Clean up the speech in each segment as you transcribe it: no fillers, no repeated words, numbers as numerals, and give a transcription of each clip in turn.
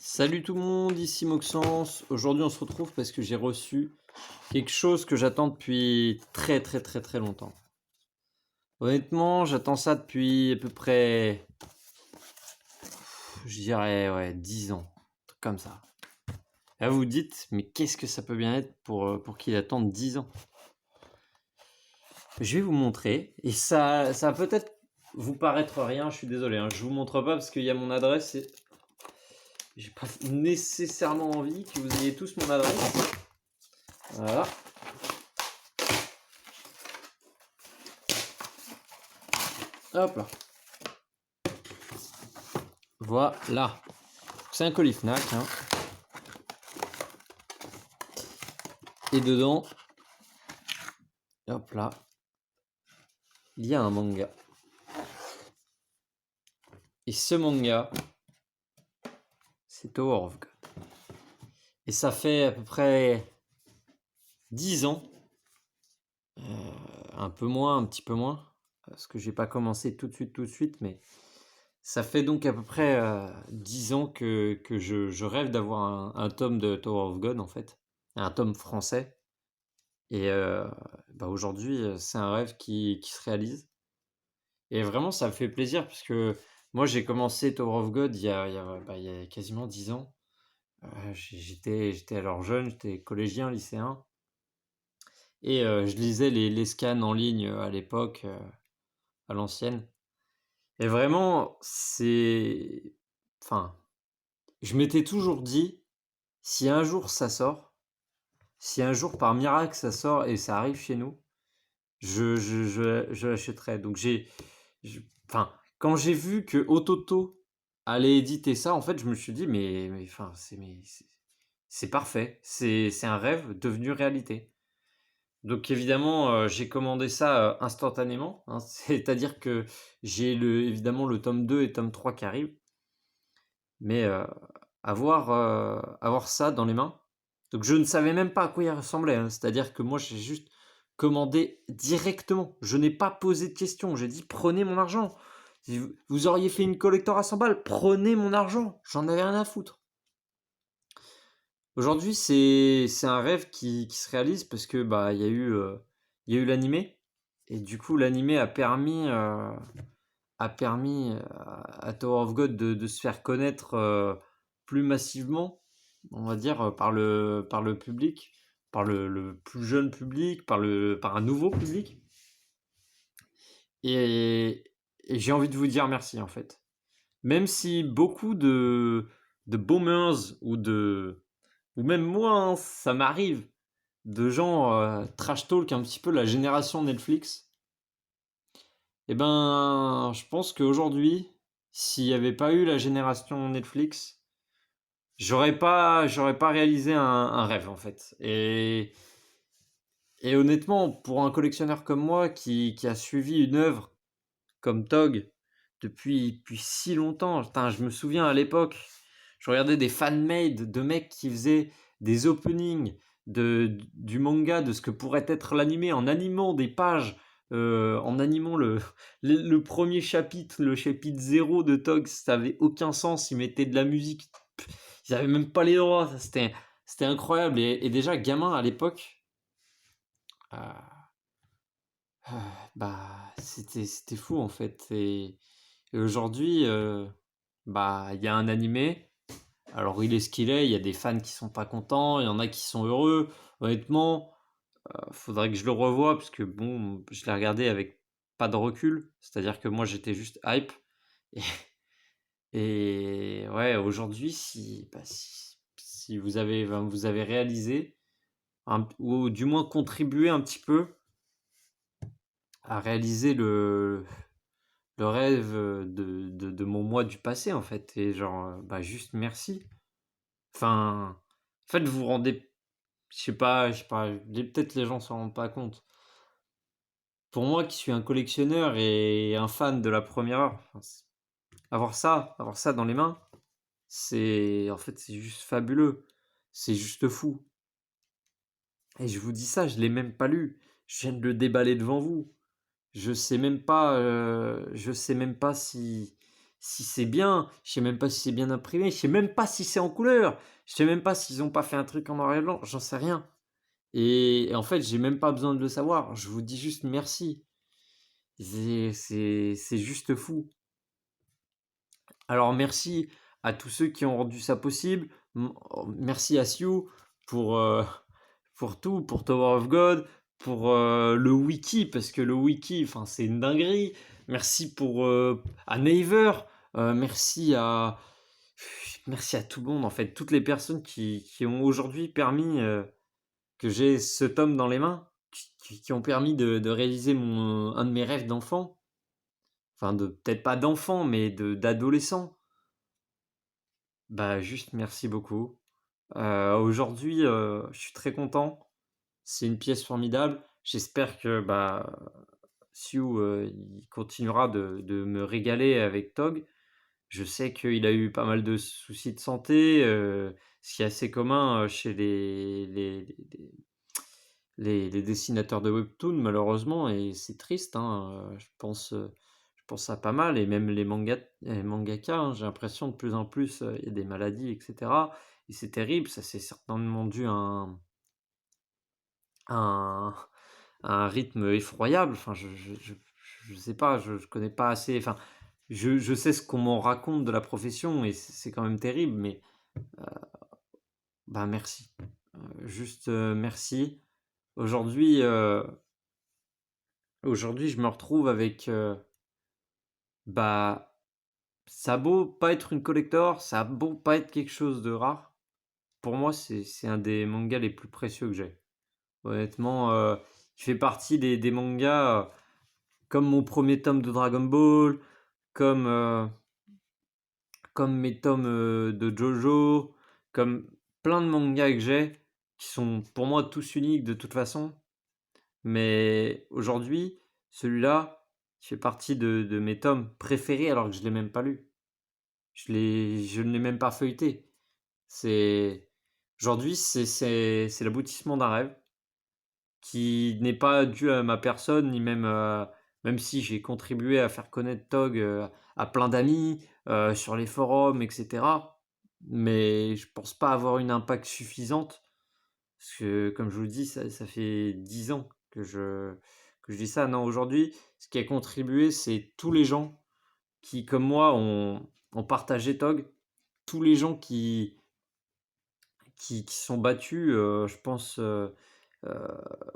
Salut tout le monde, ici Moxens. Aujourd'hui, on se retrouve parce que j'ai reçu quelque chose que j'attends depuis très très très très longtemps. Honnêtement, j'attends ça depuis à peu près, je dirais, ouais, 10 ans, un truc comme ça. Là, vous vous dites, mais qu'est-ce que ça peut bien être pour qu'il attende 10 ans? Je vais vous montrer, et ça va peut-être vous paraître rien, je suis désolé, hein, je vous montre pas parce qu'il y a mon adresse et j'ai pas nécessairement envie que vous ayez tous mon adresse. Voilà. Hop là. Voilà. C'est un colis Fnac. Hein. Et dedans, hop là, il y a un manga. Et ce manga, c'est Tower of God. Et ça fait à peu près 10 ans. Un peu moins, un petit peu moins. Parce que j'ai pas commencé tout de suite, mais ça fait donc à peu près 10 ans que je rêve d'avoir un tome de Tower of God, en fait. Un tome français. Et aujourd'hui, c'est un rêve qui se réalise. Et vraiment, ça me fait plaisir parce que moi, j'ai commencé Tower of God il y a quasiment 10 ans. J'étais alors jeune, j'étais collégien, lycéen. Et je lisais les scans en ligne à l'époque, à l'ancienne. Et vraiment, c'est... Enfin, je m'étais toujours dit, si un jour ça sort, si un jour par miracle ça sort et ça arrive chez nous, je l'achèterai. Donc enfin, quand j'ai vu que Ototo allait éditer ça, en fait, je me suis dit, enfin, c'est parfait. C'est un rêve devenu réalité. Donc évidemment, j'ai commandé ça instantanément. Hein. C'est-à-dire que j'ai évidemment le tome 2 et tome 3 qui arrivent. Mais avoir ça dans les mains. Donc je ne savais même pas à quoi il ressemblait. Hein. C'est-à-dire que moi, j'ai juste commandé directement. Je n'ai pas posé de questions. J'ai dit, prenez mon argent. Si vous auriez fait une collector à 100 balles, prenez mon argent. J'en avais rien à foutre. Aujourd'hui, c'est un rêve qui se réalise parce que il y a eu l'animé. Et du coup, l'animé a permis à Tower of God de se faire connaître plus massivement, on va dire, par le public, par le plus jeune public, par un nouveau public. Et, et j'ai envie de vous dire merci en fait. Même si beaucoup de boomers ou même moi, hein, ça m'arrive, de gens trash talk un petit peu la génération Netflix. Eh ben, je pense qu'aujourd'hui, s'il n'y avait pas eu la génération Netflix, j'aurais pas réalisé un rêve en fait. Et honnêtement, pour un collectionneur comme moi qui a suivi une œuvre comme Tog depuis si longtemps, putain, je me souviens à l'époque, je regardais des fan-made de mecs qui faisaient des openings du manga, de ce que pourrait être l'animé, en animant des pages, en animant le premier chapitre, le chapitre 0 de Tog, ça avait aucun sens, ils mettaient de la musique, ils avaient même pas les droits, c'était incroyable. Et déjà, gamin à l'époque, euh, c'était fou en fait. Et aujourd'hui, il y a un animé. Alors il est ce qu'il est, il y a des fans qui sont pas contents, il y en a qui sont heureux. Honnêtement, faudrait que je le revoie parce que bon, je l'ai regardé avec pas de recul. C'est-à-dire que moi j'étais juste hype. Et, et ouais, aujourd'hui, si vous avez réalisé, ou du moins contribué un petit peu à réaliser le rêve de mon moi du passé en fait. Et genre, juste merci. Enfin, en fait, vous vous rendez, je sais pas, peut-être les gens s'en rendent pas compte. Pour moi qui suis un collectionneur et un fan de la première heure, enfin, avoir ça dans les mains, en fait, c'est juste fabuleux. C'est juste fou. Et je vous dis ça, je l'ai même pas lu. Je viens de le déballer devant vous. Je sais même pas si c'est bien, je sais même pas si c'est bien imprimé, je sais même pas si c'est en couleur, je sais même pas s'ils ont pas fait un truc en noir et blanc, j'en sais rien et en fait, j'ai même pas besoin de le savoir. Je vous dis juste merci. C'est juste fou. Alors merci à tous ceux qui ont rendu ça possible. Merci à Siou pour, pour tout, pour Tower of God, pour le wiki, parce que le wiki, enfin, c'est une dinguerie. Merci à Naver, merci merci à tout le monde, en fait, toutes les personnes qui ont aujourd'hui permis que j'ai ce tome dans les mains, qui ont permis de réaliser un de mes rêves d'enfant. Enfin, peut-être pas d'enfant, mais d'adolescent. Bah, juste merci beaucoup. Aujourd'hui, je suis très content. C'est une pièce formidable. J'espère que, bah, Siu, il continuera de me régaler avec Tog. Je sais qu'il a eu pas mal de soucis de santé, ce qui est assez commun, chez les dessinateurs de webtoon malheureusement et c'est triste, hein, je pense à pas mal et même les mangaka, hein, j'ai l'impression de plus en plus, il y a des maladies et cetera et c'est terrible, ça c'est certainement dû à un rythme effroyable. Enfin je sais pas, je connais pas assez, enfin je sais ce qu'on m'en raconte de la profession et c'est quand même terrible mais, bah, merci. Juste, merci. Aujourd'hui, aujourd'hui, je me retrouve avec, bah, ça a beau pas être une collector, ça a beau pas être quelque chose de rare, pour moi, c'est un des mangas les plus précieux que j'ai. Honnêtement, il fait partie des mangas, comme mon premier tome de Dragon Ball, comme, comme mes tomes, de JoJo, comme plein de mangas que j'ai, qui sont pour moi tous uniques de toute façon. Mais aujourd'hui, celui-là, il fait partie de mes tomes préférés alors que je l'ai même pas lu. Je ne l'ai même pas feuilleté. C'est aujourd'hui, c'est l'aboutissement d'un rêve qui n'est pas dû à ma personne ni même, même si j'ai contribué à faire connaître Tog, à plein d'amis, sur les forums et cetera. Mais je pense pas avoir une impact suffisante parce que comme je vous le dis, ça fait 10 ans que je dis ça. Non, aujourd'hui, ce qui a contribué, c'est tous les gens qui, comme moi, ont partagé Tog, tous les gens qui sont battus, je pense, heu,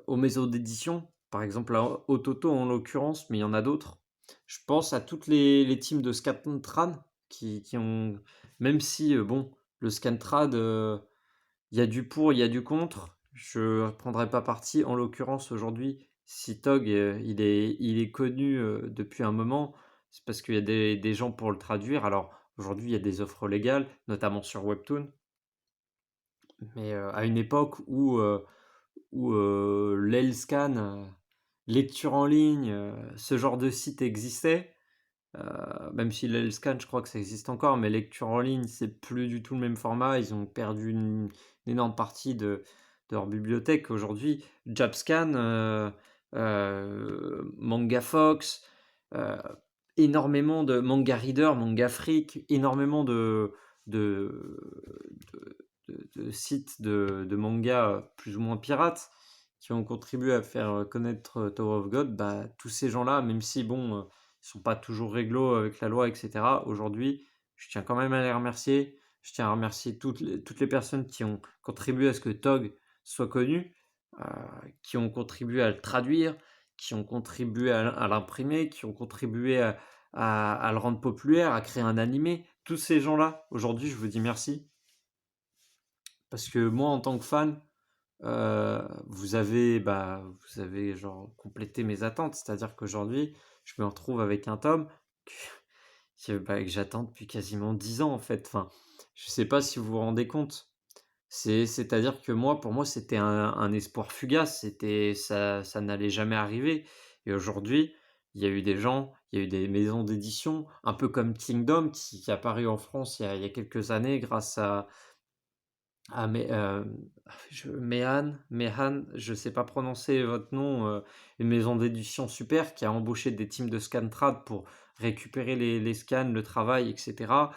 aux maisons d'édition, par exemple à Ototo en l'occurrence, mais il y en a d'autres. Je pense à toutes les teams de Scantrad qui ont même si, bon, le Scantrad, il y a du pour, il y a du contre. Je ne prendrai pas parti. En l'occurrence, aujourd'hui, si Tog, il est connu, depuis un moment, c'est parce qu'il y a des gens pour le traduire. Alors, aujourd'hui, il y a des offres légales, notamment sur Webtoon, mais, à une époque où, l'Elscan, lecture en ligne, ce genre de site existait, même si l'Elscan, je crois que ça existe encore, mais lecture en ligne, c'est plus du tout le même format. Ils ont perdu une énorme partie de leur bibliothèque. Aujourd'hui, Jabscan, MangaFox, heu, énormément de Manga Reader, Manga Freak, énormément de, de sites de manga plus ou moins pirates qui ont contribué à faire connaître Tower of God. Bah, tous ces gens-là, même si bon, ils sont pas toujours réglo avec la loi, et cetera. Aujourd'hui, je tiens quand même à les remercier. Je tiens à remercier toutes les personnes qui ont contribué à ce que Tog soit connu, heu, qui ont contribué à le traduire, qui ont contribué à l'imprimer, qui ont contribué à le rendre populaire, à créer un animé. Tous ces gens-là, aujourd'hui, je vous dis merci parce que moi, en tant que fan, vous avez genre complété mes attentes. C'est-à-dire qu'aujourd'hui, je me retrouve avec un tome que que j'attends depuis quasiment 10 ans, en fait. Enfin, je sais pas si vous vous rendez compte. C'est-à-dire que moi, pour moi, c'était un espoir fugace, ça n'allait jamais arriver et aujourd'hui, il y a eu des gens, il y a eu des maisons d'édition, un peu comme Kingdom qui est apparu en France il y a quelques années grâce à Mehan, je sais pas prononcer votre nom, une maison d'édition super qui a embauché des teams de Scantrad pour récupérer les scans, le travail, et cetera,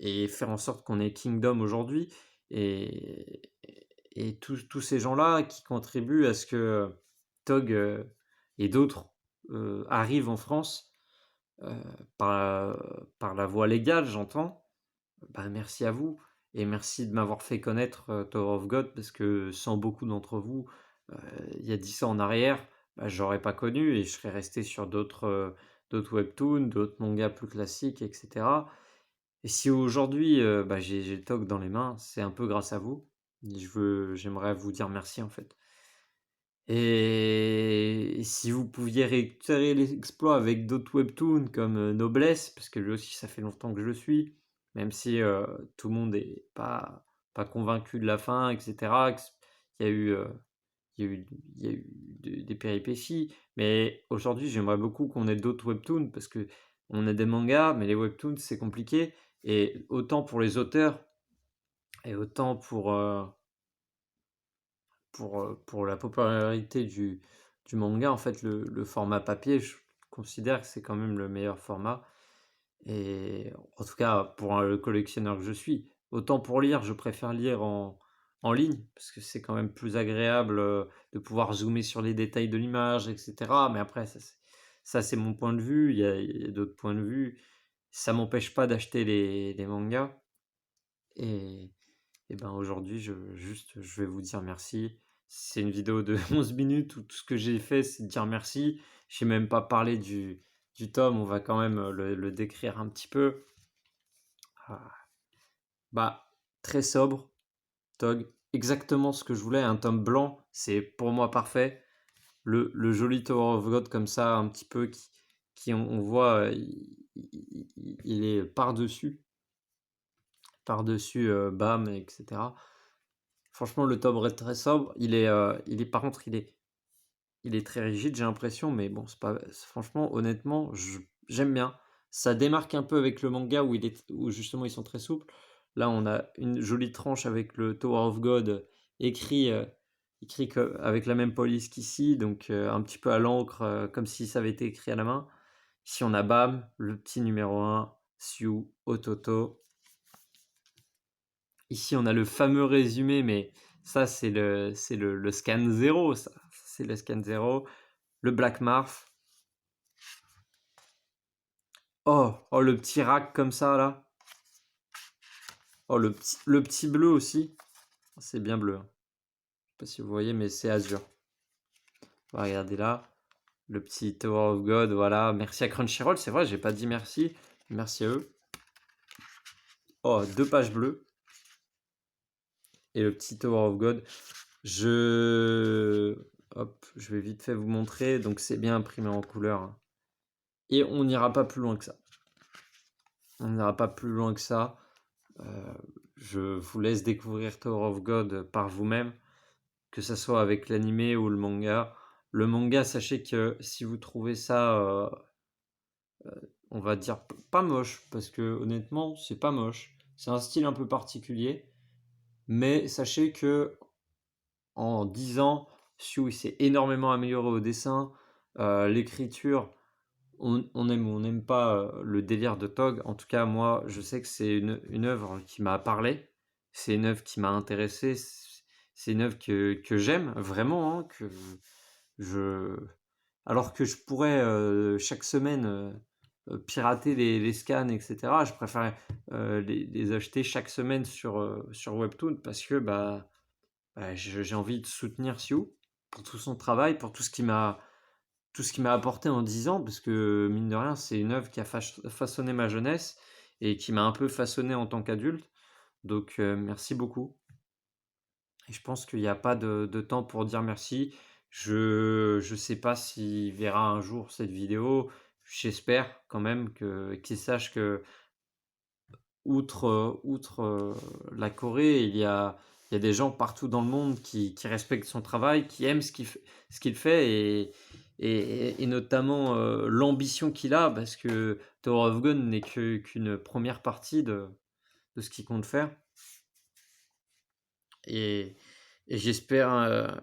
et faire en sorte qu'on ait Kingdom aujourd'hui et et tous ces gens-là qui contribuent à ce que TOG, et d'autres, arrivent en France, heu, par la voie légale, j'entends. Bah, merci à vous et merci de m'avoir fait connaître, Tower of God parce que sans beaucoup d'entre vous, heu, il y a 10 ans en arrière, bah, j'aurais pas connu et je serais resté sur d'autres webtoons, d'autres mangas plus classiques et cetera et si aujourd'hui, bah, j'ai le TOG dans les mains, c'est un peu grâce à vous. J'aimerais vous dire merci, en fait. Et si vous pouviez réitérer l'exploit avec d'autres webtoons comme, Noblesse, parce que lui aussi ça fait longtemps que je le suis, même si, tout le monde est pas convaincu de la fin et cetera, qu'il y a eu, il y a eu il y a eu des péripéties. Mais aujourd'hui, j'aimerais beaucoup qu'on ait d'autres webtoons parce qu'on a des mangas, mais les webtoons, c'est compliqué et autant pour les auteurs et autant pour la popularité du manga, en fait, le format papier, je considère que c'est quand même le meilleur format et en tout cas pour le collectionneur que je suis. Autant pour lire, je préfère lire en ligne parce que c'est quand même plus agréable, de pouvoir zoomer sur les détails de l'image et cetera. Mais après ça c'est mon point de vue, il y a d'autres points de vue. Ça m'empêche pas d'acheter les mangas et et ben, aujourd'hui, je vais vous dire merci. C'est une vidéo de 11 minutes où tout ce que j'ai fait, c'est de dire merci. J'ai même pas parlé du tome, on va quand même, le décrire un petit peu. Ah, bah, très sobre, Tog, exactement ce que je voulais, un tome blanc, c'est pour moi parfait. Le joli Tower of God comme ça, un petit peu qui on voit, il est par-dessus, BAM et cetera. Franchement, le tome est très sobre. Il est par contre, il est très rigide, j'ai l'impression, mais bon, c'est pas franchement, honnêtement, j'aime bien. Ça démarque un peu avec le manga où justement ils sont très souples. Là, on a une jolie tranche avec le Tower of God écrit, écrit avec la même police qu'ici, donc un petit peu à l'encre, comme si ça avait été écrit à la main. Ici, on a Bam, le petit numéro 1, Siu, Ototo. Ici, on a le fameux résumé, mais ça, c'est le scan zéro, ça. C'est le scan zéro. Le Black Marf. Oh, oh, le petit rack comme ça, là. Oh, le petit bleu aussi. C'est bien bleu, hein. Je sais pas si vous voyez, mais c'est azur. Regardez là. Le petit Tower of God, voilà. Merci à Crunchyroll, c'est vrai, j'ai pas dit merci. Merci à eux. Oh, 2 pages bleues. Et le petit Tower of God. Hop, je vais vite fait vous montrer. Donc c'est bien imprimé en couleur, hein. Et on n'ira pas plus loin que ça. On n'ira pas plus loin que ça. Euh, je vous laisse découvrir Tower of God par vous-même, que ce soit avec l'animé ou le manga. Le manga, sachez que si vous trouvez ça, on va dire pas moche, parce que honnêtement, c'est pas moche. C'est un style un peu particulier, mais sachez que en 10 ans, Shu s'est énormément amélioré au dessin, l'écriture. On aime ou on n'aime pas le délire de Tog. En tout cas, moi, je sais que c'est une œuvre qui m'a parlé. C'est une œuvre qui m'a intéressé. C'est une œuvre que j'aime vraiment, hein, que je... Alors que je pourrais chaque semaine pirater les scans, etc., je préfère les acheter chaque semaine sur Webtoon parce que j'ai envie de soutenir Siou pour tout son travail, pour tout ce qui m'a apporté en 10 ans, parce que mine de rien, c'est une œuvre qui a façonné ma jeunesse et qui m'a un peu façonné en tant qu'adulte. Donc merci beaucoup. Et je pense qu'il n'y a pas de temps pour dire merci. Je sais pas s'il verra un jour cette vidéo. J'espère quand même qu'il sache que outre la Corée, il y a des gens partout dans le monde qui respectent son travail, qui aiment ce qu'il fait et notamment l'ambition qu'il a, parce que Tower of God n'est qu'une première partie de ce qu'il compte faire. Et, et j'espère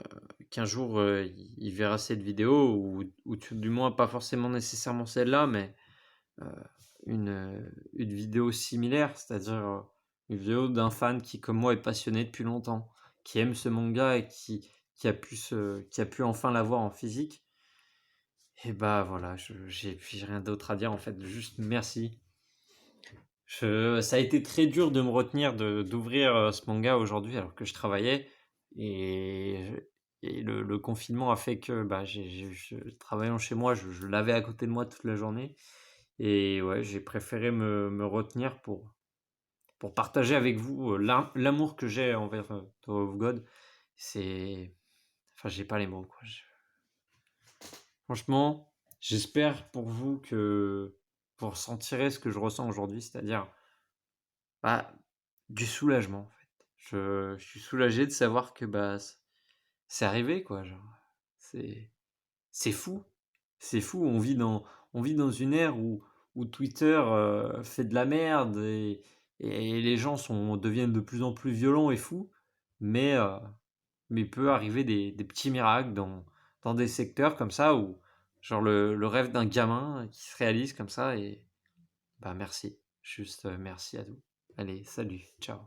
qu'un jour il verra cette vidéo, ou du moins pas forcément nécessairement celle-là, une vidéo similaire, c'est-à-dire, une vidéo d'un fan qui, comme moi, est passionné depuis longtemps, qui aime ce manga et qui a pu enfin l'avoir en physique. Et bah, voilà, j'ai rien d'autre à dire, en fait, juste merci. Ça a été très dur de me retenir d'ouvrir, ce manga aujourd'hui alors que je travaillais et le confinement a fait que, bah, travaillant chez moi, je l'avais à côté de moi toute la journée et ouais, j'ai préféré me retenir pour partager avec vous, l'amour que j'ai envers, Tower of God. C'est enfin, j'ai pas les mots, quoi. Je Franchement, j'espère pour vous que vous ressentirez ce que je ressens aujourd'hui, c'est-à-dire, bah, du soulagement, en fait. Je suis soulagé de savoir que, bah, c'est arrivé, quoi, genre, c'est c'est fou. C'est fou, on vit dans une ère où Twitter, fait de la merde et les gens deviennent de plus en plus violents et fous, mais mais il peut arriver des petits miracles dans des secteurs comme ça où genre le rêve d'un gamin qui se réalise comme ça et bah, merci. Juste, merci à vous. Allez, salut, ciao.